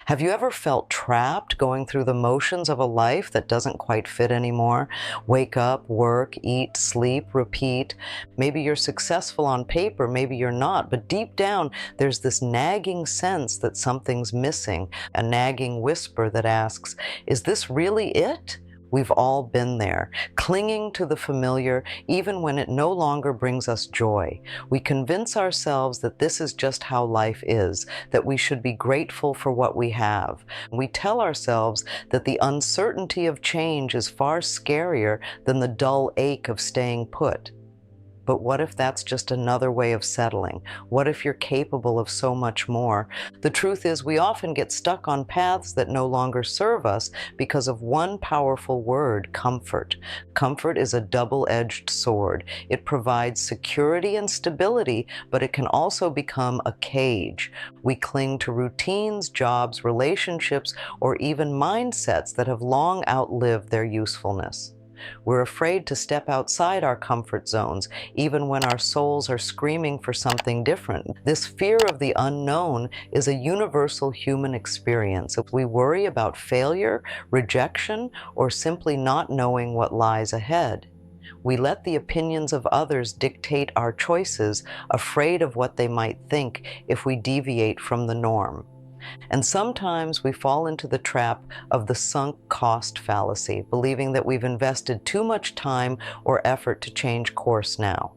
Have you ever felt trapped going through the motions of a life that doesn't quite fit anymore? Wake up, work, eat, sleep, repeat. Maybe you're successful on paper, maybe you're not, but deep down there's this nagging sense that something's missing, a nagging whisper that asks, is this really it? We've all been there, clinging to the familiar even when it no longer brings us joy. We convince ourselves that this is just how life is, that we should be grateful for what we have. We tell ourselves that the uncertainty of change is far scarier than the dull ache of staying put. But what if that's just another way of settling? What if you're capable of so much more? The truth is, we often get stuck on paths that no longer serve us because of one powerful word, comfort. Comfort is a double-edged sword. It provides security and stability, but it can also become a cage. We cling to routines, jobs, relationships, or even mindsets that have long outlived their usefulness. We're afraid to step outside our comfort zones, even when our souls are screaming for something different. This fear of the unknown is a universal human experience. If we worry about failure, rejection, or simply not knowing what lies ahead, we let the opinions of others dictate our choices, afraid of what they might think if we deviate from the norm. And sometimes we fall into the trap of the sunk cost fallacy, believing that we've invested too much time or effort to change course now.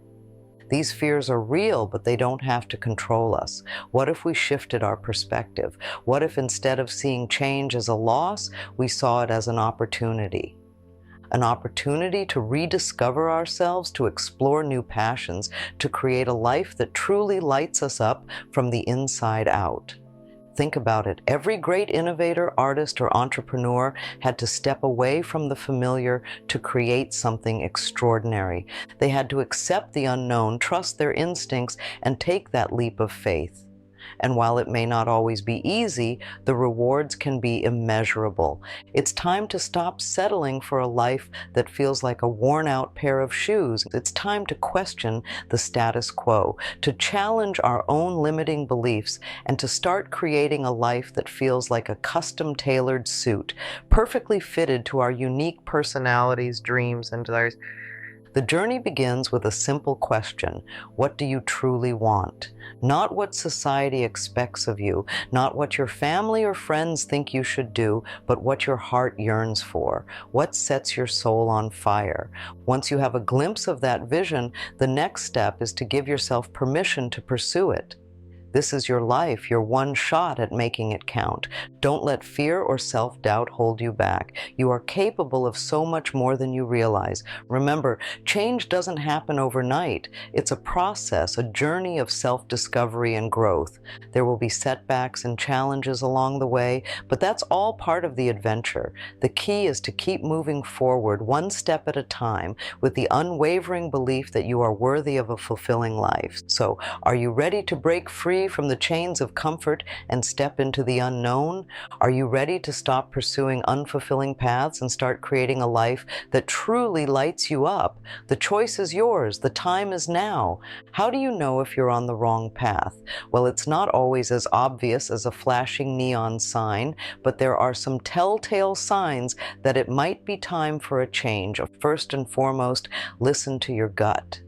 These fears are real, but they don't have to control us. What if we shifted our perspective? What if instead of seeing change as a loss, we saw it as an opportunity? An opportunity to rediscover ourselves, to explore new passions, to create a life that truly lights us up from the inside out. Think about it. Every great innovator, artist, or entrepreneur had to step away from the familiar to create something extraordinary. They had to accept the unknown, trust their instincts, and take that leap of faith. And while it may not always be easy, the rewards can be immeasurable. It's time to stop settling for a life that feels like a worn-out pair of shoes. It's time to question the status quo, to challenge our own limiting beliefs, and to start creating a life that feels like a custom-tailored suit, perfectly fitted to our unique personalities, dreams, and desires. The journey begins with a simple question. What do you truly want? Not what society expects of you, not what your family or friends think you should do, but what your heart yearns for. What sets your soul on fire? Once you have a glimpse of that vision, the next step is to give yourself permission to pursue it. This is your life, your one shot at making it count. Don't let fear or self-doubt hold you back. You are capable of so much more than you realize. Remember, change doesn't happen overnight. It's a process, a journey of self-discovery and growth. There will be setbacks and challenges along the way, but that's all part of the adventure. The key is to keep moving forward one step at a time with the unwavering belief that you are worthy of a fulfilling life. So, are you ready to break free from the chains of comfort and step into the unknown? Are you ready to stop pursuing unfulfilling paths and start creating a life that truly lights you up? The choice is yours. The time is now. How do you know if you're on the wrong path? Well, it's not always as obvious as a flashing neon sign, but there are some telltale signs that it might be time for a change. First and foremost, listen to your gut.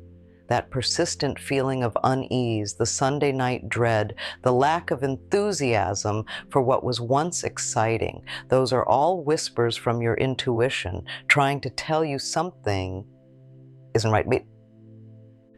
That persistent feeling of unease, the Sunday night dread, the lack of enthusiasm for what was once exciting. Those are all whispers from your intuition trying to tell you something isn't right.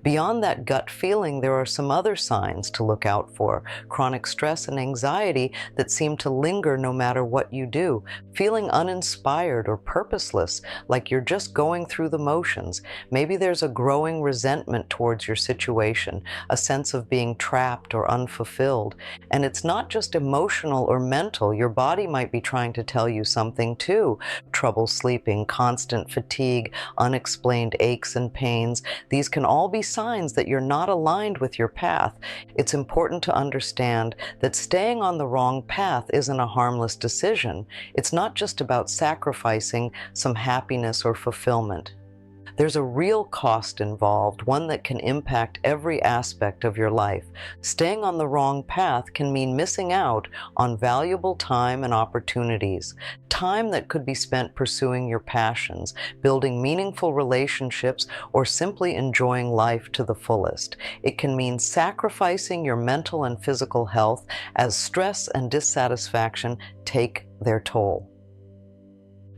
Beyond that gut feeling, there are some other signs to look out for. Chronic stress and anxiety that seem to linger no matter what you do. Feeling uninspired or purposeless, like you're just going through the motions. Maybe there's a growing resentment towards your situation, a sense of being trapped or unfulfilled. And it's not just emotional or mental. Your body might be trying to tell you something too. Trouble sleeping, constant fatigue, unexplained aches and pains. These can all be signs that you're not aligned with your path. It's important to understand that staying on the wrong path isn't a harmless decision. It's not just about sacrificing some happiness or fulfillment. There's a real cost involved, one that can impact every aspect of your life. Staying on the wrong path can mean missing out on valuable time and opportunities. Time that could be spent pursuing your passions, building meaningful relationships, or simply enjoying life to the fullest. It can mean sacrificing your mental and physical health as stress and dissatisfaction take their toll.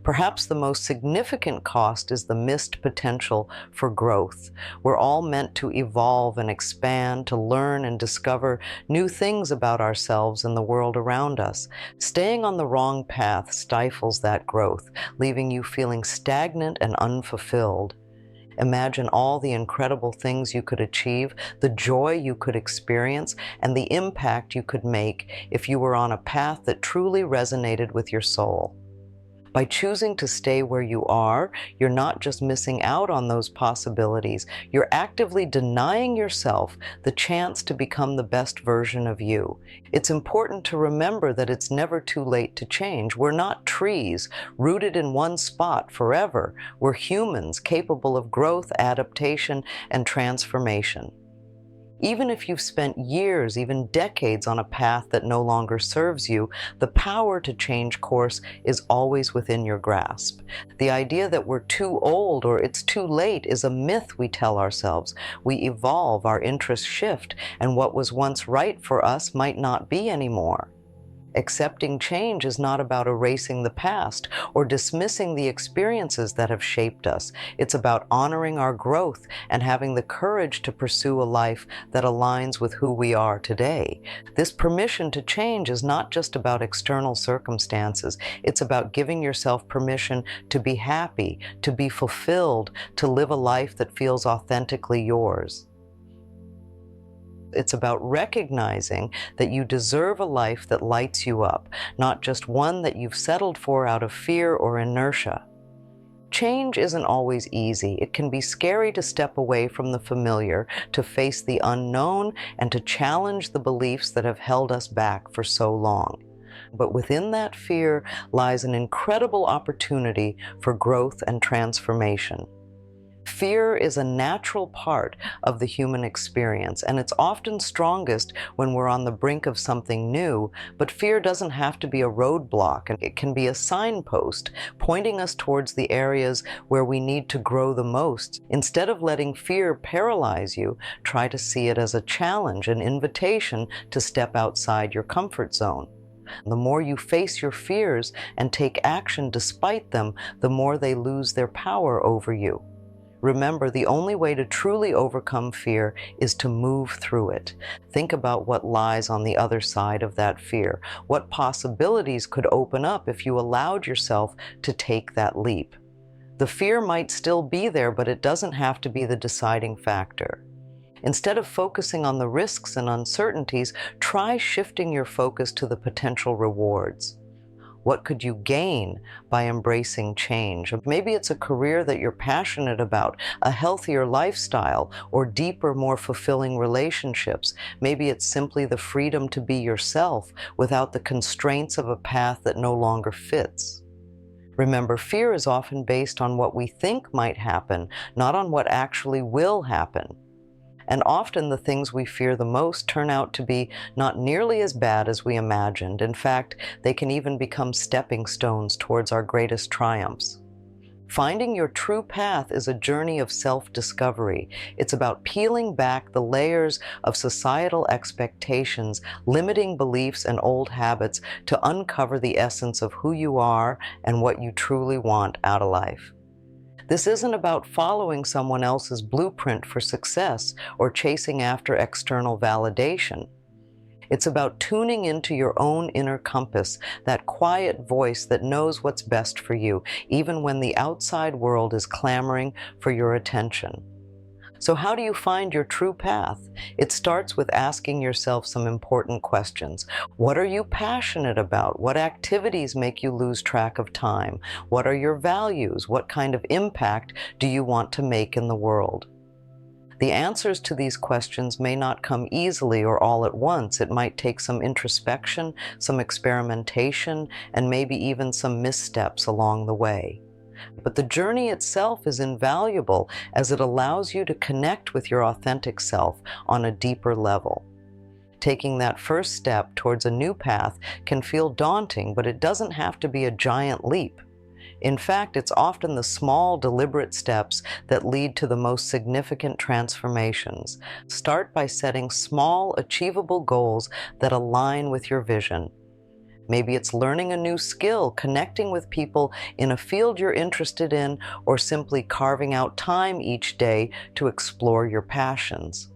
Perhaps the most significant cost is the missed potential for growth. We're all meant to evolve and expand, to learn and discover new things about ourselves and the world around us. Staying on the wrong path stifles that growth, leaving you feeling stagnant and unfulfilled. Imagine all the incredible things you could achieve, the joy you could experience, and the impact you could make if you were on a path that truly resonated with your soul. By choosing to stay where you are, you're not just missing out on those possibilities, you're actively denying yourself the chance to become the best version of you. It's important to remember that it's never too late to change. We're not trees rooted in one spot forever. We're humans capable of growth, adaptation, and transformation. Even if you've spent years, even decades on a path that no longer serves you, the power to change course is always within your grasp. The idea that we're too old or it's too late is a myth we tell ourselves. We evolve, our interests shift, and what was once right for us might not be anymore. Accepting change is not about erasing the past or dismissing the experiences that have shaped us. It's about honoring our growth and having the courage to pursue a life that aligns with who we are today. This permission to change is not just about external circumstances. It's about giving yourself permission to be happy, to be fulfilled, to live a life that feels authentically yours. It's about recognizing that you deserve a life that lights you up, not just one that you've settled for out of fear or inertia. Change isn't always easy. It can be scary to step away from the familiar, to face the unknown, and to challenge the beliefs that have held us back for so long. But within that fear lies an incredible opportunity for growth and transformation. Fear is a natural part of the human experience, and it's often strongest when we're on the brink of something new, but fear doesn't have to be a roadblock, and it can be a signpost pointing us towards the areas where we need to grow the most. Instead of letting fear paralyze you, try to see it as a challenge, an invitation to step outside your comfort zone. The more you face your fears and take action despite them, the more they lose their power over you. Remember, the only way to truly overcome fear is to move through it. Think about what lies on the other side of that fear. What possibilities could open up if you allowed yourself to take that leap? The fear might still be there, but it doesn't have to be the deciding factor. Instead of focusing on the risks and uncertainties, try shifting your focus to the potential rewards. What could you gain by embracing change? Maybe it's a career that you're passionate about, a healthier lifestyle, or deeper, more fulfilling relationships. Maybe it's simply the freedom to be yourself without the constraints of a path that no longer fits. Remember, fear is often based on what we think might happen, not on what actually will happen. And often the things we fear the most turn out to be not nearly as bad as we imagined. In fact, they can even become stepping stones towards our greatest triumphs. Finding your true path is a journey of self-discovery. It's about peeling back the layers of societal expectations, limiting beliefs and old habits to uncover the essence of who you are and what you truly want out of life. This isn't about following someone else's blueprint for success or chasing after external validation. It's about tuning into your own inner compass, that quiet voice that knows what's best for you, even when the outside world is clamoring for your attention. So how do you find your true path? It starts with asking yourself some important questions. What are you passionate about? What activities make you lose track of time? What are your values? What kind of impact do you want to make in the world? The answers to these questions may not come easily or all at once. It might take some introspection, some experimentation, and maybe even some missteps along the way. But the journey itself is invaluable as it allows you to connect with your authentic self on a deeper level. Taking that first step towards a new path can feel daunting, but it doesn't have to be a giant leap. In fact, it's often the small, deliberate steps that lead to the most significant transformations. Start by setting small, achievable goals that align with your vision. Maybe it's learning a new skill, connecting with people in a field you're interested in, or simply carving out time each day to explore your passions.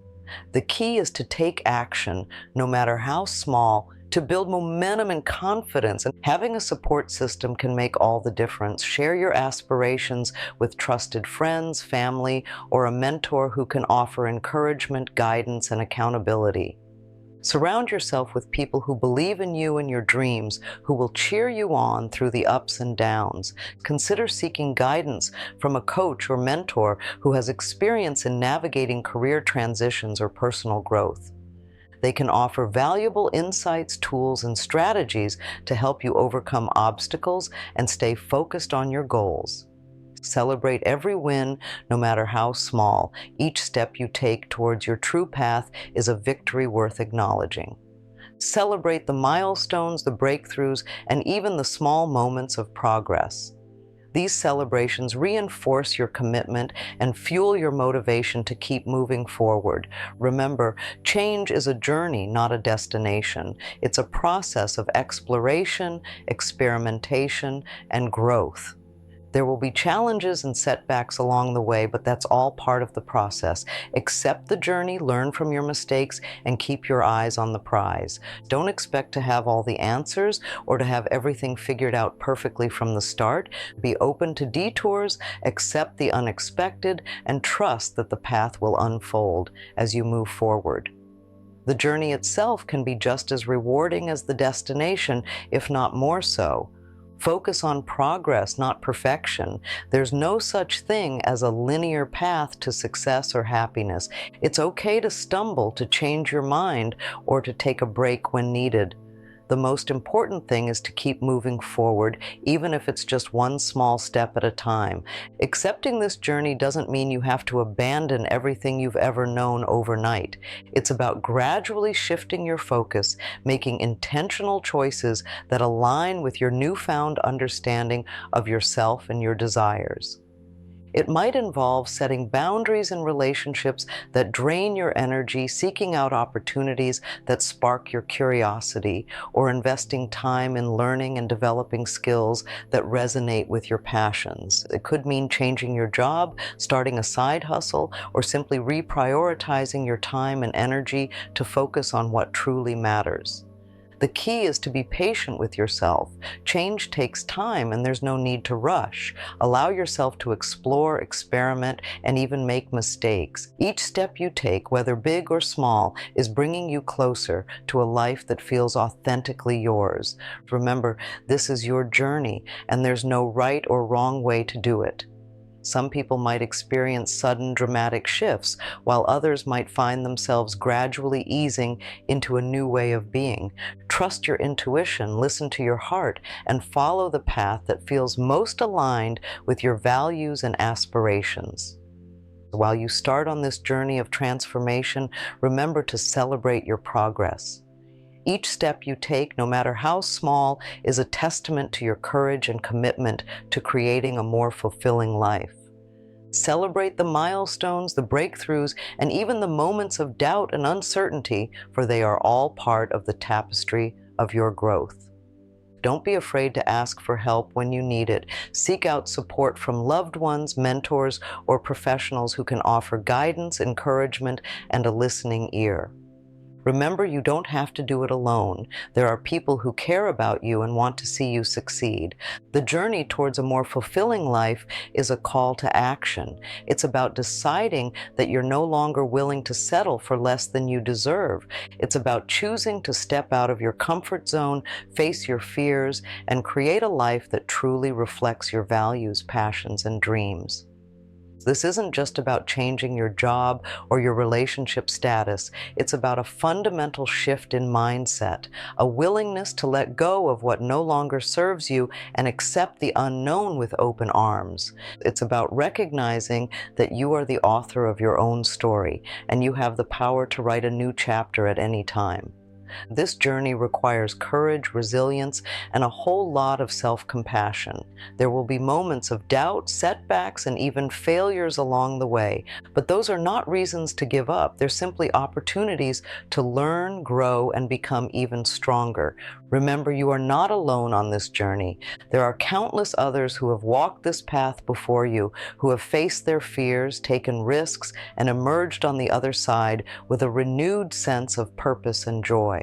The key is to take action, no matter how small, to build momentum and confidence. And having a support system can make all the difference. Share your aspirations with trusted friends, family, or a mentor who can offer encouragement, guidance, and accountability. Surround yourself with people who believe in you and your dreams, who will cheer you on through the ups and downs. Consider seeking guidance from a coach or mentor who has experience in navigating career transitions or personal growth. They can offer valuable insights, tools, and strategies to help you overcome obstacles and stay focused on your goals. Celebrate every win, no matter how small. Each step you take towards your true path is a victory worth acknowledging. Celebrate the milestones, the breakthroughs, and even the small moments of progress. These celebrations reinforce your commitment and fuel your motivation to keep moving forward. Remember, change is a journey, not a destination. It's a process of exploration, experimentation, and growth. There will be challenges and setbacks along the way, but that's all part of the process. Accept the journey, learn from your mistakes, and keep your eyes on the prize. Don't expect to have all the answers or to have everything figured out perfectly from the start. Be open to detours, accept the unexpected, and trust that the path will unfold as you move forward. The journey itself can be just as rewarding as the destination, if not more so. Focus on progress, not perfection. There's no such thing as a linear path to success or happiness. It's okay to stumble, to change your mind, or to take a break when needed. The most important thing is to keep moving forward, even if it's just one small step at a time. Accepting this journey doesn't mean you have to abandon everything you've ever known overnight. It's about gradually shifting your focus, making intentional choices that align with your newfound understanding of yourself and your desires. It might involve setting boundaries in relationships that drain your energy, seeking out opportunities that spark your curiosity, or investing time in learning and developing skills that resonate with your passions. It could mean changing your job, starting a side hustle, or simply reprioritizing your time and energy to focus on what truly matters. The key is to be patient with yourself. Change takes time, and there's no need to rush. Allow yourself to explore, experiment, and even make mistakes. Each step you take, whether big or small, is bringing you closer to a life that feels authentically yours. Remember, this is your journey, and there's no right or wrong way to do it. Some people might experience sudden dramatic shifts, while others might find themselves gradually easing into a new way of being. Trust your intuition, listen to your heart, and follow the path that feels most aligned with your values and aspirations. While you start on this journey of transformation, remember to celebrate your progress. Each step you take, no matter how small, is a testament to your courage and commitment to creating a more fulfilling life. Celebrate the milestones, the breakthroughs, and even the moments of doubt and uncertainty, for they are all part of the tapestry of your growth. Don't be afraid to ask for help when you need it. Seek out support from loved ones, mentors, or professionals who can offer guidance, encouragement, and a listening ear. Remember, you don't have to do it alone. There are people who care about you and want to see you succeed. The journey towards a more fulfilling life is a call to action. It's about deciding that you're no longer willing to settle for less than you deserve. It's about choosing to step out of your comfort zone, face your fears, and create a life that truly reflects your values, passions, and dreams. This isn't just about changing your job or your relationship status. It's about a fundamental shift in mindset, a willingness to let go of what no longer serves you and accept the unknown with open arms. It's about recognizing that you are the author of your own story and you have the power to write a new chapter at any time. This journey requires courage, resilience, and a whole lot of self-compassion. There will be moments of doubt, setbacks, and even failures along the way, but those are not reasons to give up. They're simply opportunities to learn, grow, and become even stronger. Remember, you are not alone on this journey. There are countless others who have walked this path before you, who have faced their fears, taken risks, and emerged on the other side with a renewed sense of purpose and joy.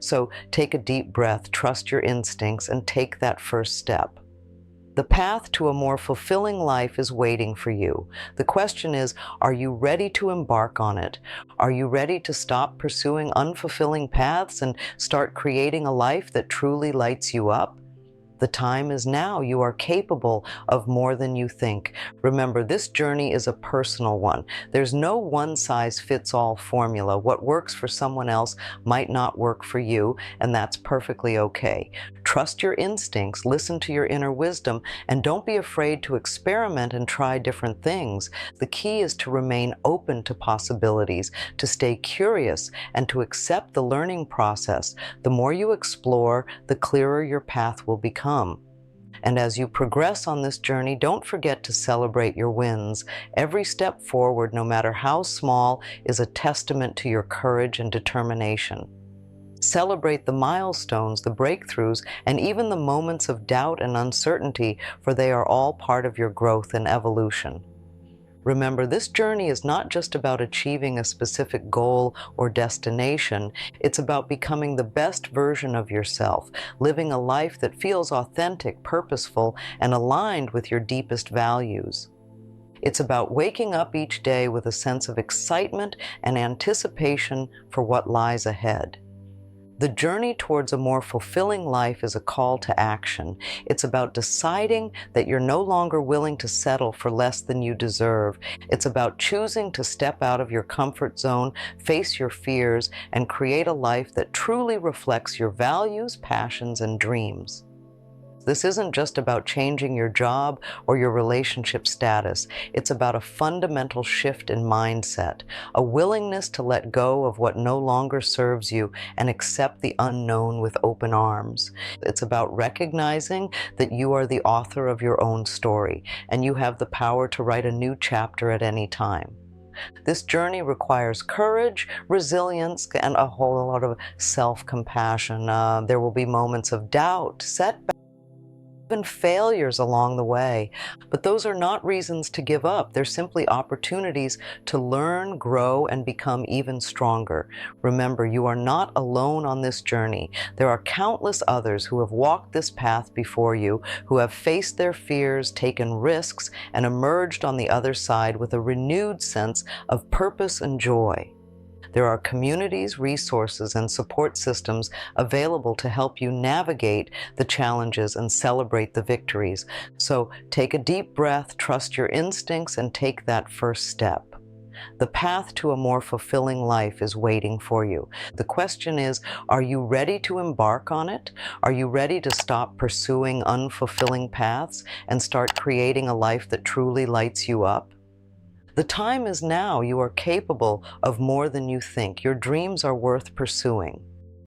So take a deep breath, trust your instincts, and take that first step. The path to a more fulfilling life is waiting for you. The question is, are you ready to embark on it? Are you ready to stop pursuing unfulfilling paths and start creating a life that truly lights you up? The time is now. You are capable of more than you think. Remember, this journey is a personal one. There's no one-size-fits-all formula. What works for someone else might not work for you, and that's perfectly okay. Trust your instincts, listen to your inner wisdom, and don't be afraid to experiment and try different things. The key is to remain open to possibilities, to stay curious, and to accept the learning process. The more you explore, the clearer your path will become. And as you progress on this journey, don't forget to celebrate your wins. Every step forward, no matter how small, is a testament to your courage and determination. Celebrate the milestones, the breakthroughs, and even the moments of doubt and uncertainty, for they are all part of your growth and evolution. Remember, this journey is not just about achieving a specific goal or destination. It's about becoming the best version of yourself, living a life that feels authentic, purposeful, and aligned with your deepest values. It's about waking up each day with a sense of excitement and anticipation for what lies ahead. The journey towards a more fulfilling life is a call to action. It's about deciding that you're no longer willing to settle for less than you deserve. It's about choosing to step out of your comfort zone, face your fears, and create a life that truly reflects your values, passions, and dreams. This isn't just about changing your job or your relationship status. It's about a fundamental shift in mindset, a willingness to let go of what no longer serves you and accept the unknown with open arms. It's about recognizing that you are the author of your own story, and you have the power to write a new chapter at any time. This journey requires courage, resilience, and a whole lot of self-compassion. There will be moments of doubt, setbacks, even failures along the way. But those are not reasons to give up. They're simply opportunities to learn, grow, and become even stronger. Remember, you are not alone on this journey. There are countless others who have walked this path before you, who have faced their fears, taken risks, and emerged on the other side with a renewed sense of purpose and joy. There are communities, resources, and support systems available to help you navigate the challenges and celebrate the victories. So take a deep breath, trust your instincts, and take that first step. The path to a more fulfilling life is waiting for you. The question is, are you ready to embark on it? Are you ready to stop pursuing unfulfilling paths and start creating a life that truly lights you up? The time is now. You are capable of more than you think. Your dreams are worth pursuing.